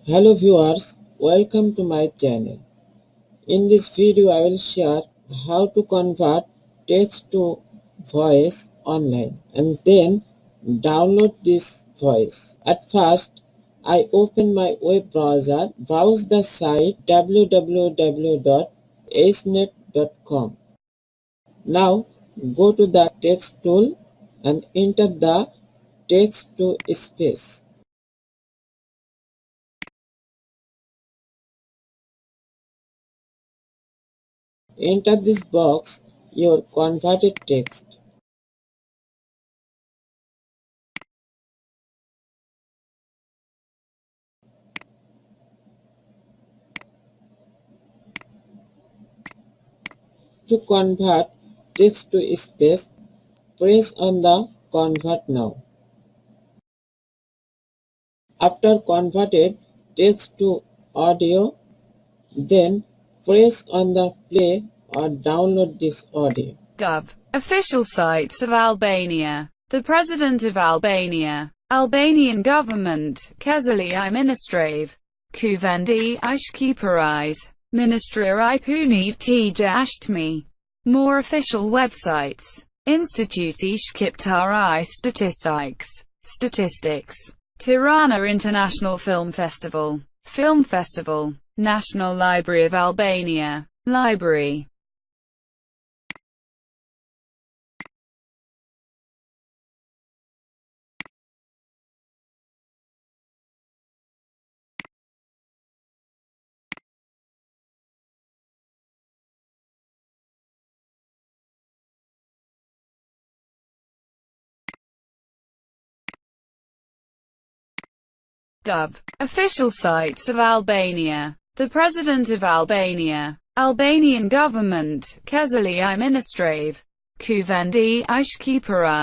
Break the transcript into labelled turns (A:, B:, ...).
A: Hello viewers, welcome to my channel. In this video I will share how to convert text to voice online and then download this voice. At first I open my web browser, browse the site www.acenet.com. Now go to the text tool and enter the text to space. Enter this box your converted text. To convert text to space, press on the Convert Now. After converted text to audio, then press on the play or download this audio.
B: Gov. Official sites of Albania. The President of Albania. Albanian government. Kezali I Ministrave. Kuvendi I Shqiperis. Ministria I Puniv T Jashtmi. More official websites. Instituti Shqiptar I Statistics. Tirana International Film Festival. Film Festival. National Library of Albania. Library. Gov. Official sites of Albania. The President of Albania. Albanian government. Kezali I Ministrave. Kuvendi I Shqiperis.